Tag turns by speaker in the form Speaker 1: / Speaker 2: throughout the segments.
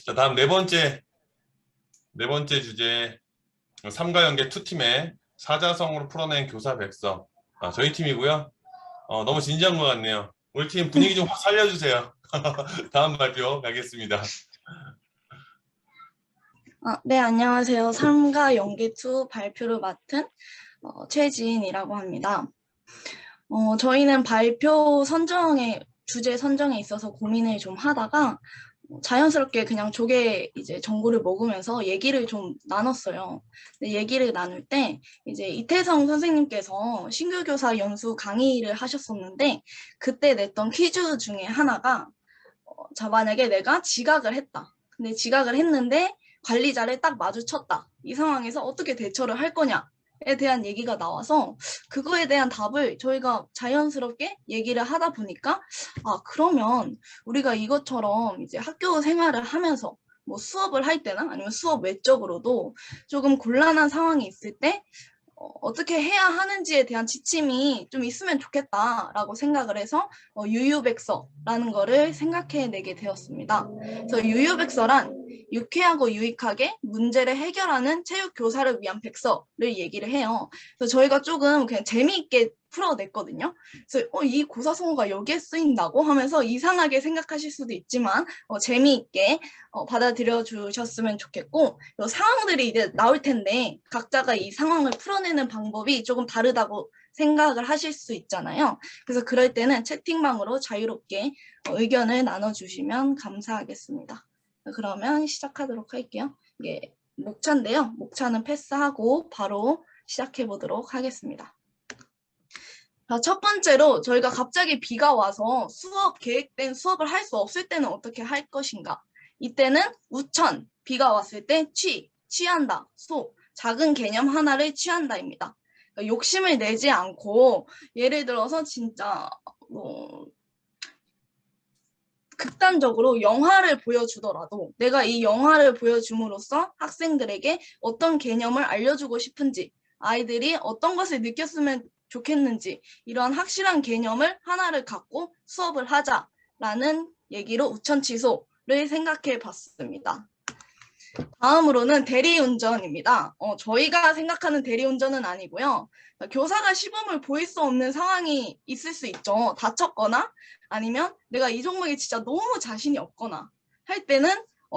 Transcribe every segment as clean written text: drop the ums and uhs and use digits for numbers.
Speaker 1: 자, 다음 네 번째 주제, 삼가연계 투팀의 사자성어로 풀어낸 교사 백서. 저희 팀이고요. 너무 진지한 것 같네요. 우리 팀 분위기 좀 확 살려주세요. 다음 발표 가겠습니다.
Speaker 2: 네, 안녕하세요. 삶과 연기 2 발표를 맡은 최지인이라고 합니다. 저희는 발표 선정에, 주제 선정에 있어서 고민을 좀 하다가 자연스럽게 그냥 조개 이제 전구를 먹으면서 얘기를 좀 나눴어요. 근데 얘기를 나눌 때 이제 이태성 선생님께서 신규교사 연수 강의를 하셨었는데 그때 냈던 퀴즈 중에 하나가 자, 만약에 내가 지각을 했다. 근데 지각을 했는데 관리자를 딱 마주쳤다. 이 상황에서 어떻게 대처를 할 거냐에 대한 얘기가 나와서 그거에 대한 답을 저희가 자연스럽게 얘기를 하다 보니까 그러면 우리가 이것처럼 이제 학교 생활을 하면서 뭐 수업을 할 때나 아니면 수업 외적으로도 조금 곤란한 상황이 있을 때 어떻게 해야 하는지에 대한 지침이 좀 있으면 좋겠다라고 생각을 해서 유유백서라는 거를 생각해내게 되었습니다. 그래서 유유백서란 유쾌하고 유익하게 문제를 해결하는 체육 교사를 위한 백서를 얘기를 해요. 그래서 저희가 조금 그냥 재미있게 풀어냈거든요. 그래서 이 고사성어가 여기에 쓰인다고 하면서 이상하게 생각하실 수도 있지만 재미있게 받아들여 주셨으면 좋겠고 상황들이 이제 나올 텐데 각자가 이 상황을 풀어내는 방법이 조금 다르다고 생각을 하실 수 있잖아요. 그래서 그럴 때는 채팅방으로 자유롭게 의견을 나눠주시면 감사하겠습니다. 그러면 시작하도록 할게요. 이게 목차인데요. 목차는 패스하고 바로 시작해 보도록 하겠습니다. 첫 번째로 저희가 갑자기 비가 와서 계획된 수업을 할 수 없을 때는 어떻게 할 것인가? 이때는 우천, 비가 왔을 때 취한다, 작은 개념 하나를 취한다입니다. 그러니까 욕심을 내지 않고 예를 들어서 진짜 극단적으로 영화를 보여주더라도 내가 이 영화를 보여줌으로써 학생들에게 어떤 개념을 알려주고 싶은지 아이들이 어떤 것을 느꼈으면 좋겠는지 이런 확실한 개념을 하나를 갖고 수업을 하자라는 얘기로 우천취소를 생각해 봤습니다. 다음으로는 대리운전입니다. 저희가 생각하는 대리운전은 아니고요. 교사가 시범을 보일 수 없는 상황이 있을 수 있죠. 다쳤거나 아니면 내가 이 종목에 진짜 너무 자신이 없거나 할 때는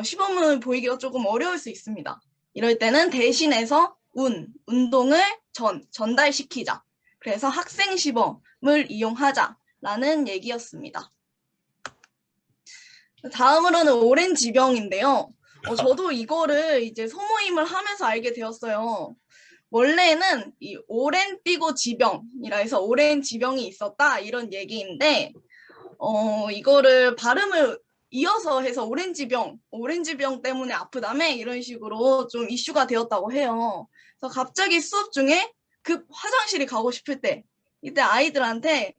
Speaker 2: 시범을 보이기가 조금 어려울 수 있습니다. 이럴 때는 대신해서 운동을 전달시키자. 그래서 학생 시범을 이용하자라는 얘기였습니다. 다음으로는 오렌지병인데요. 저도 이거를 이제 소모임을 하면서 알게 되었어요. 원래는 이 오렌 띠고 지병이라 해서 오렌지병이 있었다 이런 얘기인데 이거를 발음을 이어서 해서 오렌지병 때문에 아프다며 이런 식으로 좀 이슈가 되었다고 해요. 그래서 갑자기 수업 중에 급 화장실이 가고 싶을 때 이때 아이들한테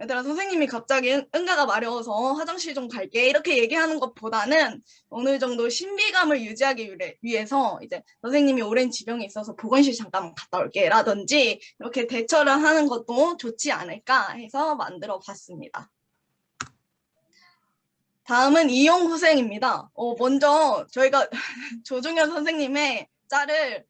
Speaker 2: 얘들아 선생님이 갑자기 응가가 마려워서 화장실 좀 갈게 이렇게 얘기하는 것보다는 어느 정도 신비감을 유지하기 위해서 이제 선생님이 오랜 지병이 있어서 보건실 잠깐 갔다 올게 라든지 이렇게 대처를 하는 것도 좋지 않을까 해서 만들어 봤습니다. 다음은 이용후생입니다. 먼저 저희가 조중현 선생님의 짤을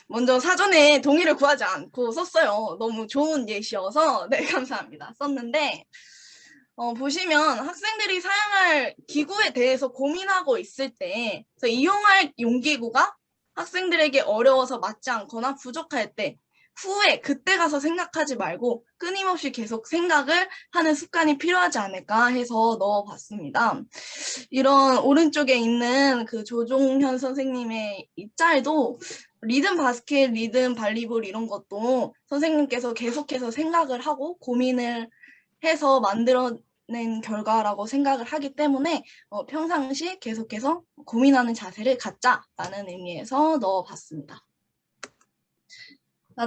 Speaker 2: 먼저 사전에 동의를 구하지 않고 썼어요. 너무 좋은 예시여서 감사합니다. 썼는데 보시면 학생들이 사용할 기구에 대해서 고민하고 있을 때 그래서 이용할 용기구가 학생들에게 어려워서 맞지 않거나 부족할 때 후에 그때 가서 생각하지 말고 끊임없이 계속 생각을 하는 습관이 필요하지 않을까 해서 넣어봤습니다. 이런 오른쪽에 있는 그 조종현 선생님의 이 짤도 리듬 바스켓, 리듬 발리볼 이런 것도 선생님께서 계속해서 생각을 하고 고민을 해서 만들어낸 결과라고 생각을 하기 때문에 평상시 계속해서 고민하는 자세를 갖자라는 의미에서 넣어봤습니다.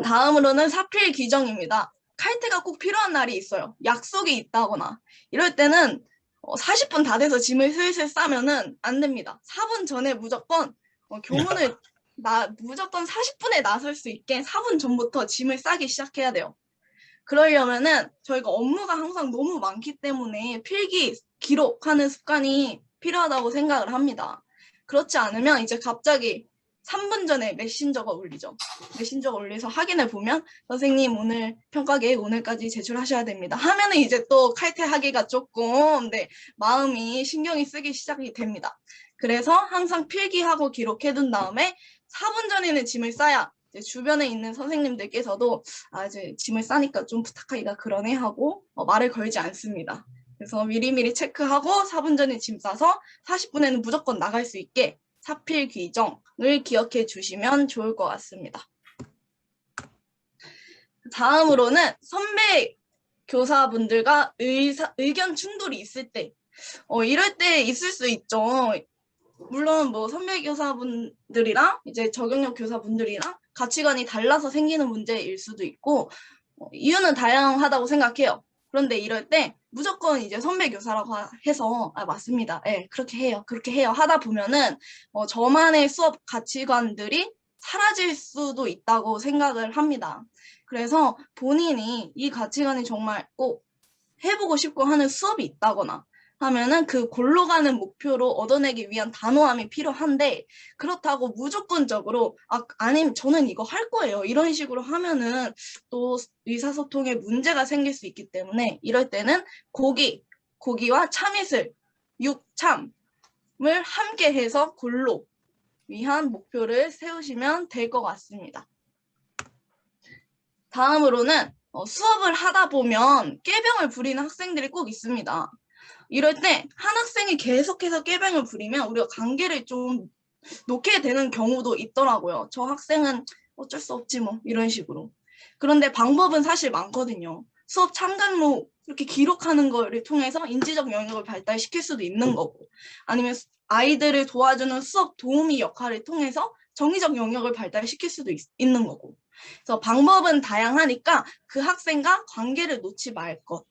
Speaker 2: 다음으로는 사필 규정입니다. 칼퇴가 꼭 필요한 날이 있어요. 약속이 있다거나 이럴 때는 40분 다 돼서 짐을 슬슬 싸면은 안 됩니다. 4분 전에 무조건 교문을 무조건 40분에 나설 수 있게 4분 전부터 짐을 싸기 시작해야 돼요. 그러려면은 저희가 업무가 항상 너무 많기 때문에 필기, 기록하는 습관이 필요하다고 생각을 합니다. 그렇지 않으면 이제 갑자기 3분 전에 메신저가 울리죠. 메신저가 울려서 확인해 보면 선생님 오늘 평가 계획 오늘까지 제출하셔야 됩니다. 하면은 이제 또 칼퇴하기가 조금 마음이 신경이 쓰기 시작이 됩니다. 그래서 항상 필기하고 기록해둔 다음에 4분 전에는 짐을 싸야 이제 주변에 있는 선생님들께서도 이제 짐을 싸니까 좀 부탁하기가 그러네 하고 말을 걸지 않습니다. 그래서 미리미리 체크하고 4분 전에 짐 싸서 40분에는 무조건 나갈 수 있게 사필 규정을 기억해 주시면 좋을 것 같습니다. 다음으로는 선배 교사분들과 의견 충돌이 있을 때 이럴 때 있을 수 있죠. 물론 뭐 선배 교사분들이랑 이제 적용력 교사분들이랑 가치관이 달라서 생기는 문제일 수도 있고 이유는 다양하다고 생각해요. 그런데 이럴 때 무조건 이제 선배 교사라고 해서 맞습니다. 그렇게 해요 하다 보면은 저만의 수업 가치관들이 사라질 수도 있다고 생각을 합니다. 그래서 본인이 이 가치관이 정말 꼭 해보고 싶고 하는 수업이 있다거나 하면은 그 골로 가는 목표로 얻어내기 위한 단호함이 필요한데 그렇다고 무조건적으로 아님 저는 이거 할 거예요 이런 식으로 하면은 또 의사소통에 문제가 생길 수 있기 때문에 이럴 때는 고기와 참이슬, 육참을 함께 해서 골로 위한 목표를 세우시면 될 것 같습니다. 다음으로는 수업을 하다 보면 꾀병을 부리는 학생들이 꼭 있습니다. 이럴 때 한 학생이 계속해서 꾀병을 부리면 우리가 관계를 좀 놓게 되는 경우도 있더라고요. 저 학생은 어쩔 수 없지 뭐 이런 식으로. 그런데 방법은 사실 많거든요. 수업 참관록 이렇게 기록하는 거를 통해서 인지적 영역을 발달시킬 수도 있는 거고 아니면 아이들을 도와주는 수업 도우미 역할을 통해서 정의적 영역을 발달시킬 수도 있는 거고 그래서 방법은 다양하니까 그 학생과 관계를 놓지 말 것.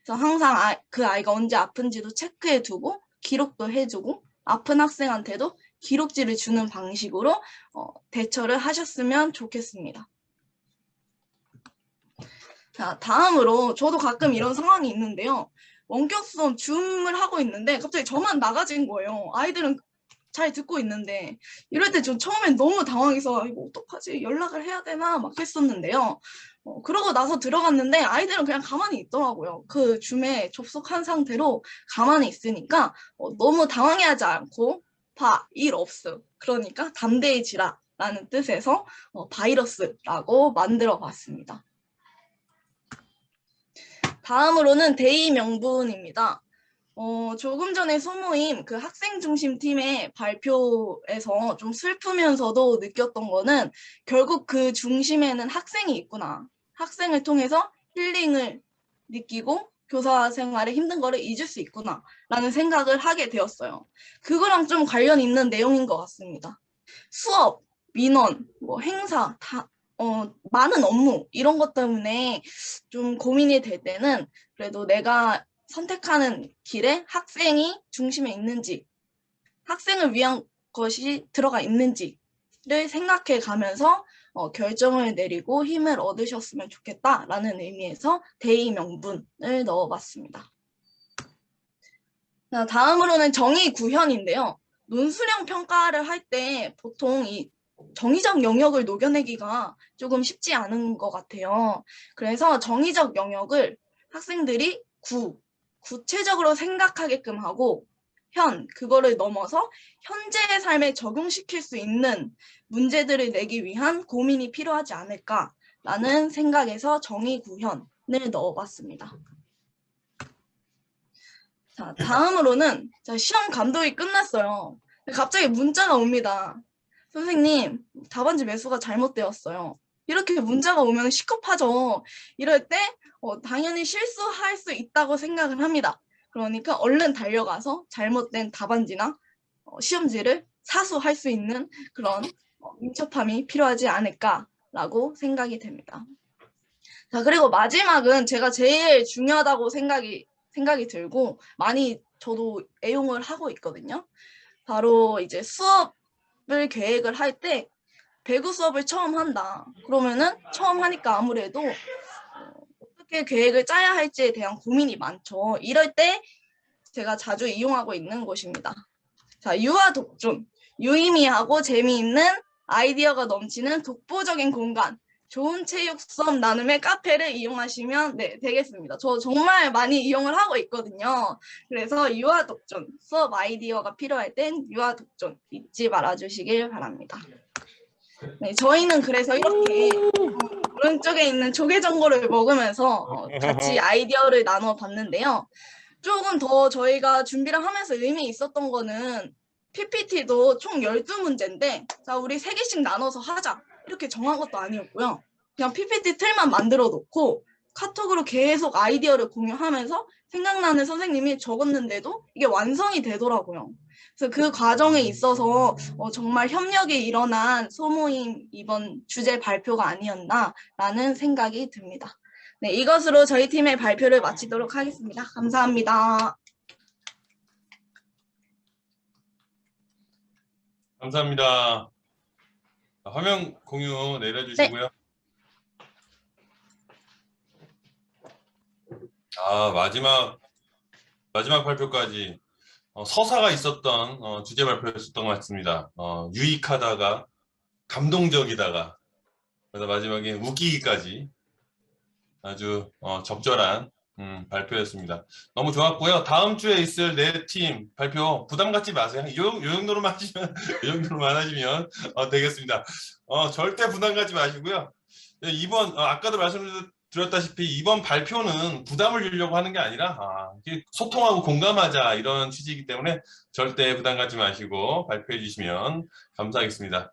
Speaker 2: 그래서 항상 그 아이가 언제 아픈지도 체크해두고 기록도 해주고 아픈 학생한테도 기록지를 주는 방식으로 대처를 하셨으면 좋겠습니다. 자, 다음으로 저도 가끔 이런 상황이 있는데요. 원격 수업 줌을 하고 있는데 갑자기 저만 나가진 거예요. 아이들은 잘 듣고 있는데 이럴 때 좀 처음엔 너무 당황해서 이거 어떡하지? 연락을 해야 되나? 막 했었는데요. 그러고 나서 들어갔는데 아이들은 그냥 가만히 있더라고요. 그 줌에 접속한 상태로 가만히 있으니까 너무 당황해하지 않고 일 없음. 그러니까 담대해지라 라는 뜻에서 바이러스라고 만들어 봤습니다. 다음으로는 대의 명분입니다. 조금 전에 소모임 그 학생 중심 팀의 발표에서 좀 슬프면서도 느꼈던 거는 결국 그 중심에는 학생이 있구나. 학생을 통해서 힐링을 느끼고 교사 생활에 힘든 거를 잊을 수 있구나 라는 생각을 하게 되었어요. 그거랑 좀 관련 있는 내용인 것 같습니다. 수업, 민원, 뭐 행사, 많은 업무 이런 것 때문에 좀 고민이 될 때는 그래도 내가 선택하는 길에 학생이 중심에 있는지 학생을 위한 것이 들어가 있는지를 생각해 가면서 결정을 내리고 힘을 얻으셨으면 좋겠다라는 의미에서 대의 명분을 넣어봤습니다. 자, 다음으로는 정의 구현인데요. 논술형 평가를 할 때 보통 이 정의적 영역을 녹여내기가 조금 쉽지 않은 것 같아요. 그래서 정의적 영역을 학생들이 구체적으로 생각하게끔 하고 그거를 넘어서 현재의 삶에 적용시킬 수 있는 문제들을 내기 위한 고민이 필요하지 않을까라는 생각에서 정의 구현을 넣어봤습니다. 자, 다음으로는 시험 감독이 끝났어요. 갑자기 문자가 옵니다. 선생님, 답안지 매수가 잘못되었어요. 이렇게 문자가 오면 시급하죠. 이럴 때 당연히 실수할 수 있다고 생각을 합니다. 그러니까 얼른 달려가서 잘못된 답안지나 시험지를 사수할 수 있는 그런 민첩함이 필요하지 않을까라고 생각이 됩니다. 자, 그리고 마지막은 제가 제일 중요하다고 생각이 들고 많이 저도 애용을 하고 있거든요. 바로 이제 수업을 계획을 할 때 배구 수업을 처음 한다. 그러면은 처음 하니까 아무래도 어떻게 계획을 짜야 할지에 대한 고민이 많죠. 이럴 때 제가 자주 이용하고 있는 곳입니다. 자, 유아 독존. 유의미하고 재미있는 아이디어가 넘치는 독보적인 공간. 좋은 체육 수업 나눔의 카페를 이용하시면 되겠습니다. 저 정말 많이 이용을 하고 있거든요. 그래서 유아 독존, 수업 아이디어가 필요할 땐 유아 독존 잊지 말아주시길 바랍니다. 네, 저희는 그래서 이렇게 오른쪽에 있는 조개전골을 먹으면서 같이 아이디어를 나눠 봤는데요. 조금 더 저희가 준비를 하면서 의미 있었던 거는 PPT도 총 12문제인데 자, 우리 3개씩 나눠서 하자 이렇게 정한 것도 아니었고요. 그냥 PPT 틀만 만들어 놓고 카톡으로 계속 아이디어를 공유하면서 생각나는 선생님이 적었는데도 이게 완성이 되더라고요. 그래서 그 과정에 있어서 정말 협력이 일어난 소모임 이번 주제 발표가 아니었나라는 생각이 듭니다. 네, 이것으로 저희 팀의 발표를 마치도록 하겠습니다. 감사합니다.
Speaker 1: 감사합니다. 화면 공유 내려주시고요. 마지막 발표까지 서사가 있었던 주제 발표였었던 것 같습니다. 유익하다가 감동적이다가 그래서 마지막에 웃기기까지 아주 적절한 발표였습니다. 너무 좋았고요. 다음 주에 있을 네 팀 발표 부담 갖지 마세요. 이 정도로만 하시면 이 정도로만 하시면 되겠습니다. 절대 부담 갖지 마시고요. 이번 아까도 말씀드렸다시피 이번 발표는 부담을 주려고 하는 게 아니라 소통하고 공감하자 이런 취지이기 때문에 절대 부담 갖지 마시고 발표해 주시면 감사하겠습니다.